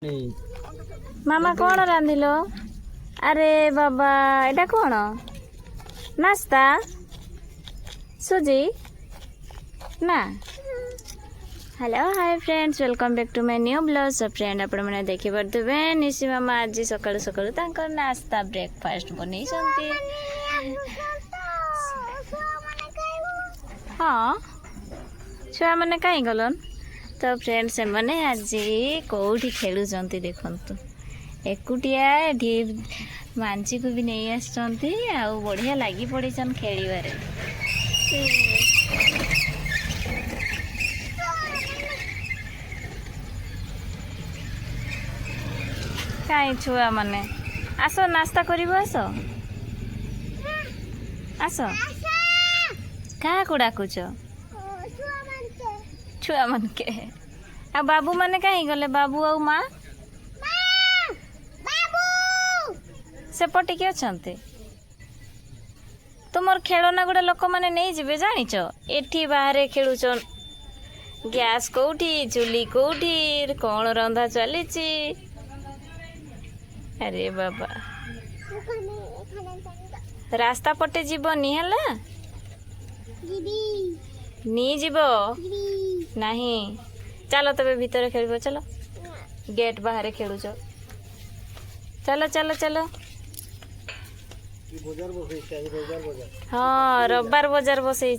मामा कौन रांधिलो? अरे बाबा एटा कौन नास्ता सुजी ना। Hello hi friends, welcome back to my new blog. So friend आपण मैंने देखि पारथबे निशी मामा आज सकाळु सकाळु तांकर नास्ता ब्रेकफास्ट बनै छथि। हाँ छुआ मैंने कहीं गलन तो फ्रेंड से मैंने आज कौटी खेलुं देखु एकुटिया एठी मांझी को भी नहीं आसचंती आउ बढ़िया लगी पड़ी खेलिबारे। कहीं छुआ माने आस नास्ता करिबो आस आस क्या को डाकुच छुआ मन के आ बाबू माने कहीं गले बाबू आ माँ से पटिकी अच्छे तुमर खेलना गुड़ा लोक मैंने नहीं जीवे जानिच एठी बाहर खेलुचन गैस कौटी चुली कौटी कौन रंधा चली। अरे बाबा रास्ता पटे जीवनी है नी जीव नहीं चलो तबे भीतर खेल चलो गेट बाहर खेलुच चलो चलो चलो। हाँ रविवार बजार बसई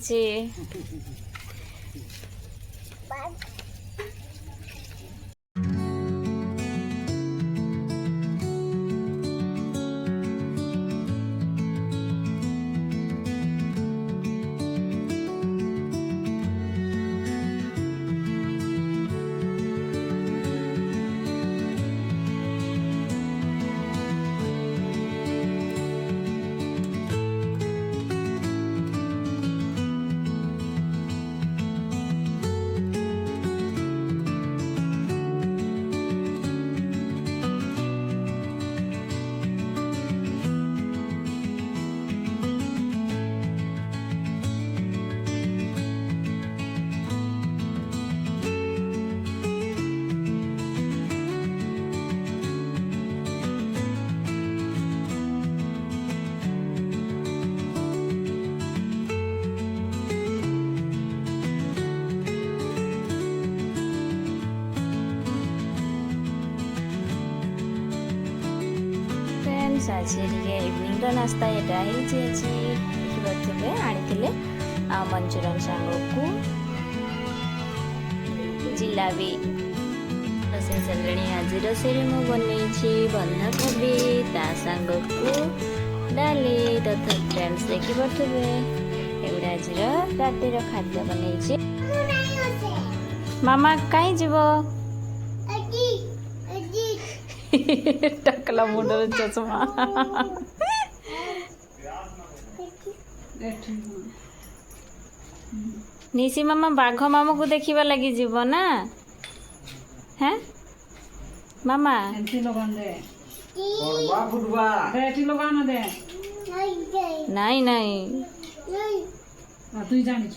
आज इवनिंग नास्ता यहाँ देखिए आनी आ मंचूरियन सांग को जिलाबी रोसे सारे आज रोसे मुझे बनई बंधाकोबी ता सांग को डाली तथा फ्रेंड्स देखी पारे एगुड़ा आज रातिर खाद्य बनई। मामा कहीं जीव टकला मुंडर चश्मा निशी मामा बाघ मामा को देखिबा लगी जीव ना हैं मामा नहीं नहीं तू जानी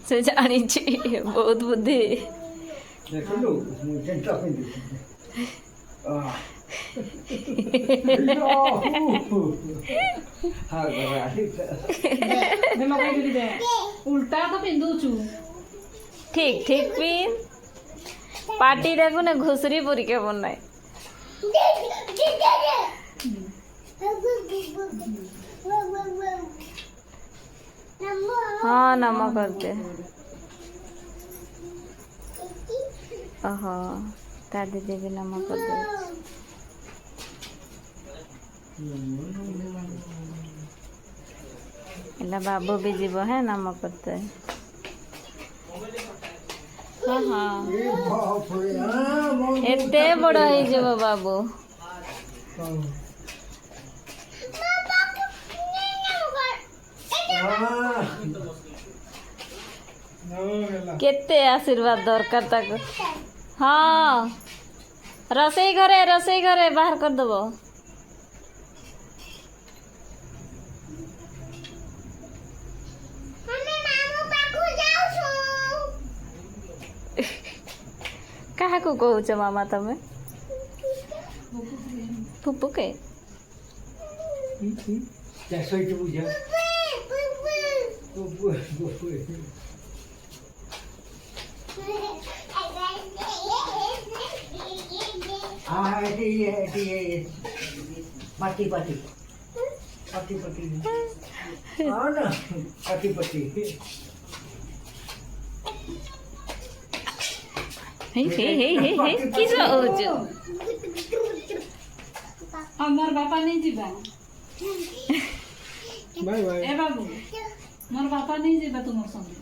से जानी बहुत बुद्धि उल्टा तो पिंधुचु ठीक ठीक पिन पार्टी देखो ना घुसरी पूरी के बनाए। हाँ नमक करते ओहो ता दीदी भी नमक कर दे। एला बाबू भी जीव है नमक करते हाँ हाँ एते बड़ा ही जीव बाबू केते आशीर्वाद दरकार तक। हाँ रसोई घरे बाहर कर दब क्या कौच मामा तमें फुप्पू के पाटी पाटी पाटी पाटी हाँ ना पाटी पाटी किस होच मोर बापा नहीं जीवा बाय बाय ए बाबू मोर बापा नहीं जीवा तुम संगे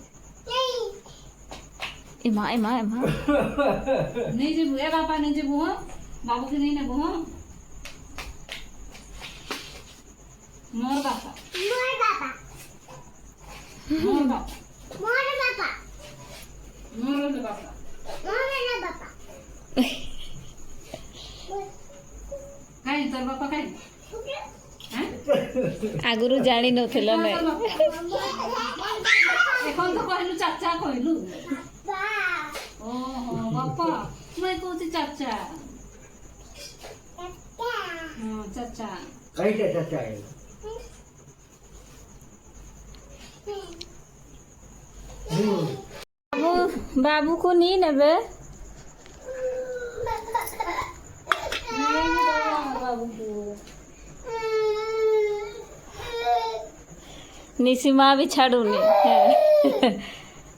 एमा एमा एमा नहीं जीबू ए बापा नहीं जीबू हाँ बाबू के नहीं नेबू हाँ मोर बापा मोर बापा मोर बापा काई तोर बापा काई आगुरु जानी नथिल ने এখন তো কইলু চাচা কইলু ओहो बापा मैं कहती चाचा हाँ चाचा कैसे चाचा है बाबू बाबू को नहीं नेबे बाबू को निसीमा भी छाड़ूनी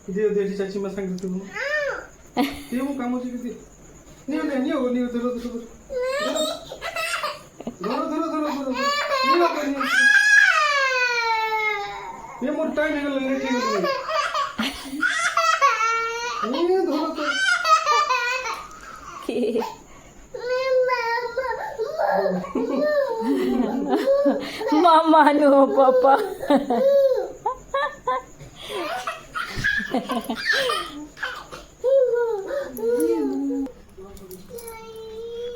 दियो दियो चाची मैं संग तू ये वो काम हो चुकी थी नहीं हो धरो नहीं हो ये मोर टाइम है लेट हो गई ये धरो तो मामा नो पापा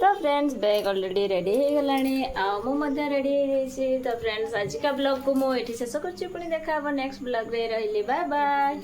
तो फ्रेंड्स बैग ऑलरेडी रेडी हो गलानी मु मध्य रेडी हो जाइए तो फ्रेंड्स आज का ब्लॉग को मुझे शेष कर पुणी देखा नेक्स्ट ब्लॉग रे रही बाय बाय